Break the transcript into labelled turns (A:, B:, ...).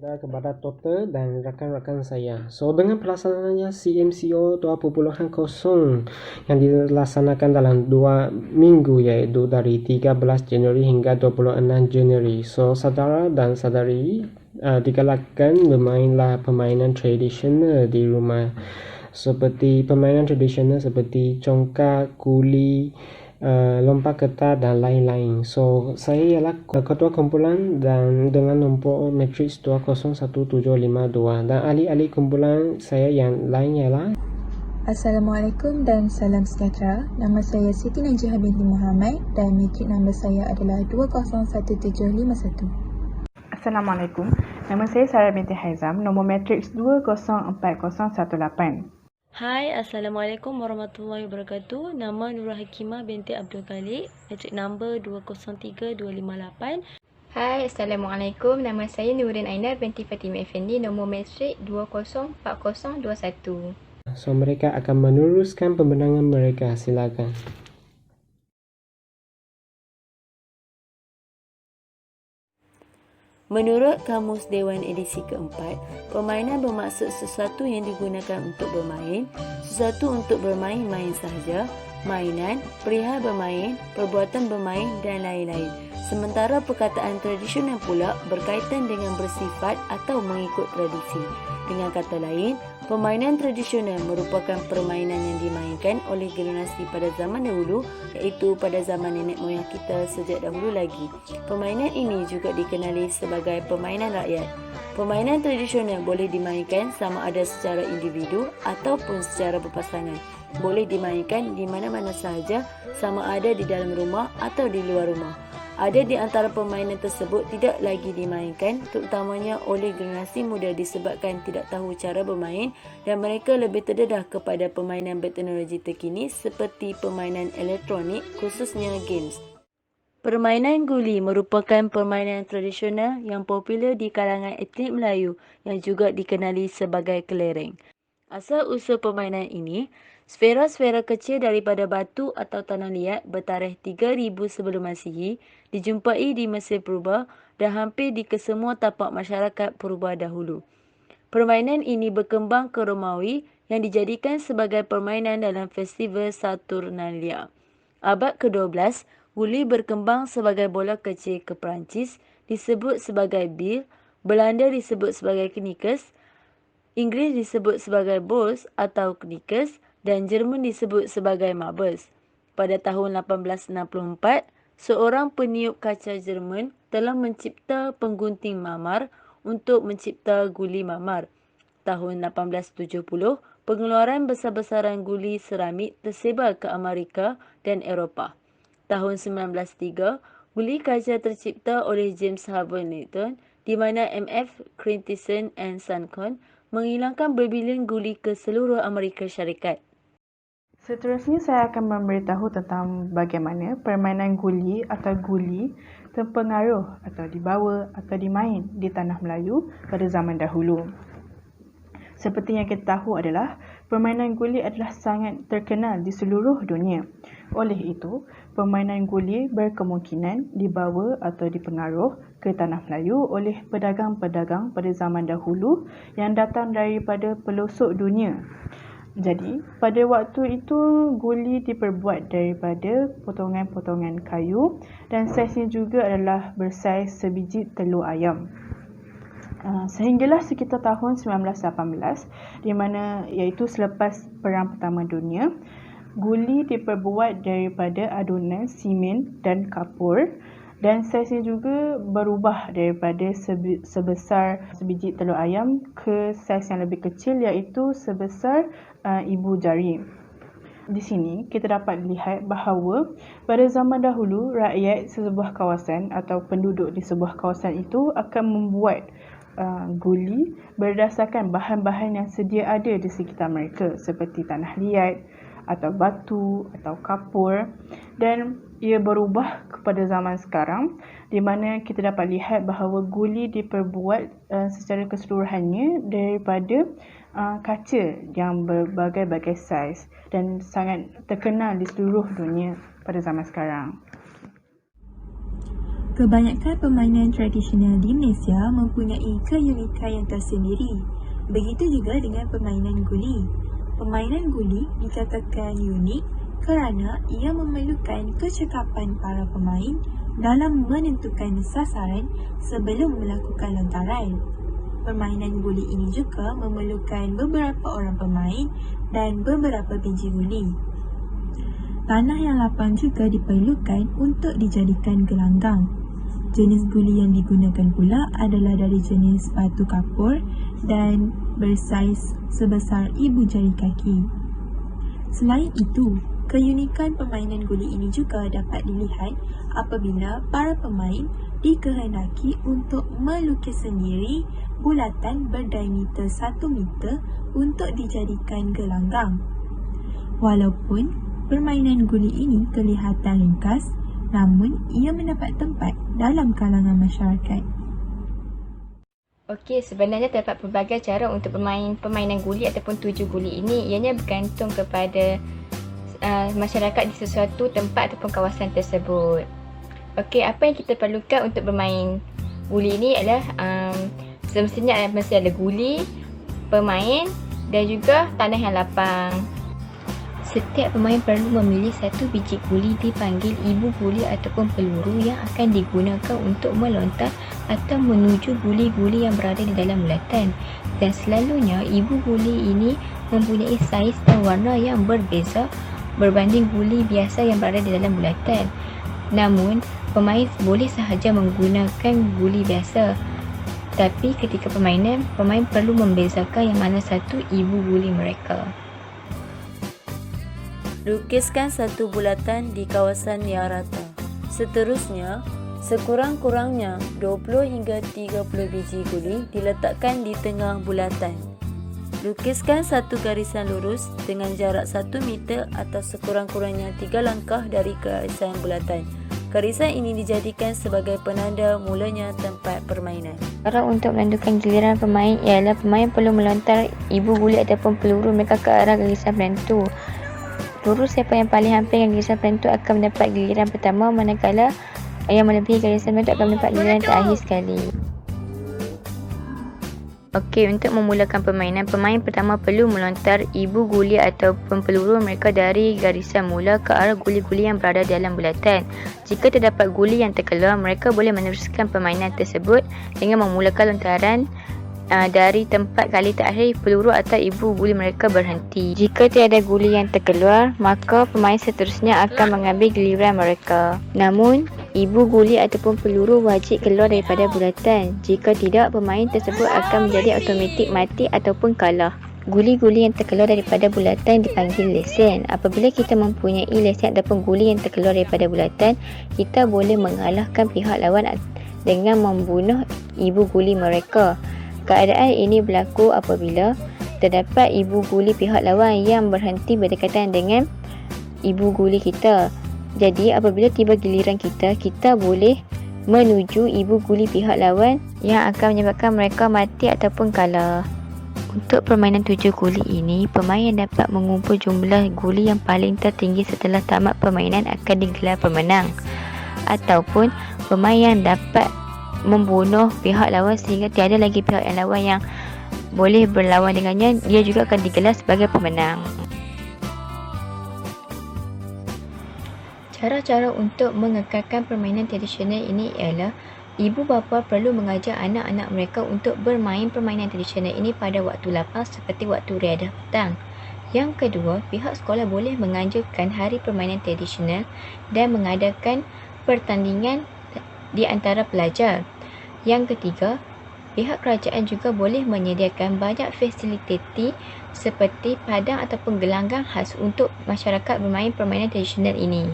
A: Kepada Toto dan rakan-rakan saya. So, dengan pelaksanaannya CMCO 2.0 yang dilaksanakan dalam 2 minggu, iaitu dari 13 Januari hingga 26 Januari. So, saudara dan saudari digalakkan bermainlah permainan tradisional di rumah. Seperti permainan tradisional seperti congkak, guli, lompat ketat dan lain-lain. So, saya ialah ketua kumpulan dan dengan nombor matriks 201752 dan ahli-ahli kumpulan saya yang lain ialah
B: Assalamualaikum dan salam sejahtera. Nama saya Siti Najihah binti Muhammad dan matrik nombor saya adalah 201751.
C: Assalamualaikum. Nama saya Sarah binti Haizam, nombor matriks 204018.
D: Hai, Assalamualaikum warahmatullahi wabarakatuh. Nama Nurul Hakimah binti Abdul Khalid, matrik number 203258.
E: Hai, Assalamualaikum. Nama saya Nurin Ainar binti Fatimah Effendi, nombor matrik 204021.
A: So, mereka akan meneruskan pembenangan mereka. Silakan.
D: Menurut Kamus Dewan edisi keempat, permainan bermaksud sesuatu yang digunakan untuk bermain, sesuatu untuk bermain-main sahaja, mainan, perihal bermain, perbuatan bermain dan lain-lain. Sementara perkataan tradisional pula berkaitan dengan bersifat atau mengikut tradisi. Dengan kata lain, permainan tradisional merupakan permainan yang dimainkan oleh generasi pada zaman dahulu, iaitu pada zaman nenek moyang kita sejak dahulu lagi. Permainan ini juga dikenali sebagai permainan rakyat. Permainan tradisional boleh dimainkan sama ada secara individu ataupun secara berpasangan. Boleh dimainkan di mana-mana sahaja, sama ada di dalam rumah atau di luar rumah. Ada di antara permainan tersebut tidak lagi dimainkan, terutamanya oleh generasi muda disebabkan tidak tahu cara bermain dan mereka lebih terdedah kepada permainan berteknologi terkini seperti permainan elektronik, khususnya games. Permainan guli merupakan permainan tradisional yang popular di kalangan etnik Melayu yang juga dikenali sebagai kelereng. Asal-usul permainan ini, sfera-sfera kecil daripada batu atau tanah liat bertarikh 3000 sebelum Masihi dijumpai di Mesir Purba dan hampir di kesemua tapak masyarakat purba dahulu. Permainan ini berkembang ke Romawi yang dijadikan sebagai permainan dalam festival Saturnalia. Abad ke-12, guli berkembang sebagai bola kecil ke Perancis, disebut sebagai bill, Belanda disebut sebagai knikkers, Inggeris disebut sebagai bowls atau knikkers dan Jerman disebut sebagai marbles. Pada tahun 1864, seorang peniup kaca Jerman telah mencipta penggunting marmar untuk mencipta guli marmar. Tahun 1870, pengeluaran besar-besaran guli seramik tersebar ke Amerika dan Eropah. Tahun 1903, guli kaca tercipta oleh James Harvey Newton di mana M.F. Christensen and Son menghilangkan berbilion guli ke seluruh Amerika Syarikat.
C: Seterusnya saya akan memberitahu tentang bagaimana permainan guli atau guli terpengaruh atau dibawa atau dimain di tanah Melayu pada zaman dahulu. Seperti yang kita tahu adalah permainan guli adalah sangat terkenal di seluruh dunia. Oleh itu, permainan guli berkemungkinan dibawa atau dipengaruh ke tanah Melayu oleh pedagang-pedagang pada zaman dahulu yang datang daripada pelosok dunia. Jadi, pada waktu itu guli diperbuat daripada potongan-potongan kayu dan saiznya juga adalah bersaiz sebiji telur ayam. Sehinggalah sekitar tahun 1918 di mana iaitu selepas Perang Pertama Dunia, guli diperbuat daripada adunan simen dan kapur dan saiznya juga berubah daripada sebesar sebiji telur ayam ke saiz yang lebih kecil iaitu sebesar ibu jari. Di sini kita dapat lihat bahawa pada zaman dahulu rakyat sebuah kawasan atau penduduk di sebuah kawasan itu akan membuat guli berdasarkan bahan-bahan yang sedia ada di sekitar mereka seperti tanah liat atau batu atau kapur, dan ia berubah kepada zaman sekarang di mana kita dapat lihat bahawa guli diperbuat secara keseluruhannya daripada kaca yang berbagai-bagai saiz dan sangat terkenal di seluruh dunia pada zaman sekarang.
B: Kebanyakan permainan tradisional di Malaysia mempunyai keunikan yang tersendiri. Begitu juga dengan permainan guli. Permainan guli dikatakan unik kerana ia memerlukan kecekapan para pemain dalam menentukan sasaran sebelum melakukan lontaran. Permainan guli ini juga memerlukan beberapa orang pemain dan beberapa biji guli. Tanah yang lapang juga diperlukan untuk dijadikan gelanggang. Jenis guli yang digunakan pula adalah dari jenis batu kapur dan bersaiz sebesar ibu jari kaki. Selain itu, keunikan permainan guli ini juga dapat dilihat apabila para pemain dikehendaki untuk melukis sendiri bulatan berdiameter 1 meter untuk dijadikan gelanggang. Walaupun permainan guli ini kelihatan ringkas, namun ia mendapat tempat dalam kalangan masyarakat.
E: Okey, sebenarnya terdapat pelbagai cara untuk bermain permainan guli ataupun tuju guli ini. Ianya bergantung kepada masyarakat di sesuatu tempat ataupun kawasan tersebut. Okey, apa yang kita perlukan untuk bermain guli ini adalah semestinya mesti ada guli, pemain dan juga tanah yang lapang. Setiap pemain perlu memilih satu biji guli dipanggil ibu guli ataupun peluru yang akan digunakan untuk melontar atau menuju guli-guli yang berada di dalam bulatan. Dan selalunya ibu guli ini mempunyai saiz dan warna yang berbeza berbanding guli biasa yang berada di dalam bulatan. Namun, pemain boleh sahaja menggunakan guli biasa. Tapi ketika permainan, pemain perlu membezakan yang mana satu ibu guli mereka.
D: Lukiskan satu bulatan di kawasan yang rata. Seterusnya, sekurang-kurangnya 20 hingga 30 biji guli diletakkan di tengah bulatan. Lukiskan satu garisan lurus dengan jarak 1 meter atau sekurang-kurangnya 3 langkah dari garisan bulatan. Garisan ini dijadikan sebagai penanda mulanya tempat permainan.
E: Cara untuk menentukan giliran pemain ialah pemain perlu melontar ibu guli ataupun peluru mereka ke arah garisan penentu. Peluru siapa yang paling hampir dengan garisan penentu akan mendapat giliran pertama, manakala yang melebihi garisan penentu akan mendapat giliran terakhir sekali. Okey, untuk memulakan permainan, pemain pertama perlu melontar ibu guli ataupun peluru mereka dari garisan mula ke arah guli-guli yang berada dalam bulatan. Jika terdapat guli yang terkeluar, mereka boleh meneruskan permainan tersebut dengan memulakan lontaran dari tempat kali terakhir peluru atau ibu guli mereka berhenti. Jika tiada guli yang terkeluar, maka pemain seterusnya akan mengambil giliran mereka. Namun, ibu guli ataupun peluru wajib keluar daripada bulatan. Jika tidak, pemain tersebut akan menjadi automatik mati ataupun kalah. Guli-guli yang terkeluar daripada bulatan dipanggil lesen. Apabila kita mempunyai lesen ataupun guli yang terkeluar daripada bulatan, kita boleh mengalahkan pihak lawan dengan membunuh ibu guli mereka. Keadaan ini berlaku apabila terdapat ibu guli pihak lawan yang berhenti berdekatan dengan ibu guli kita. Jadi apabila tiba giliran kita, kita boleh menuju ibu guli pihak lawan yang akan menyebabkan mereka mati ataupun kalah. Untuk permainan tuju guli ini, pemain yang dapat mengumpul jumlah guli yang paling tertinggi setelah tamat permainan akan digelar pemenang. Ataupun pemain yang dapat membunuh pihak lawan sehingga tiada lagi pihak yang lawan yang boleh berlawan dengannya, dia juga akan digelar sebagai pemenang. Cara-cara untuk mengekalkan permainan tradisional ini ialah ibu bapa perlu mengajar anak-anak mereka untuk bermain permainan tradisional ini pada waktu lapang seperti waktu riadah petang. Yang kedua, pihak sekolah boleh menganjurkan hari permainan tradisional dan mengadakan pertandingan di antara pelajar. Yang ketiga, pihak kerajaan juga boleh menyediakan banyak fasiliti seperti padang ataupun gelanggang khas untuk masyarakat bermain permainan tradisional ini.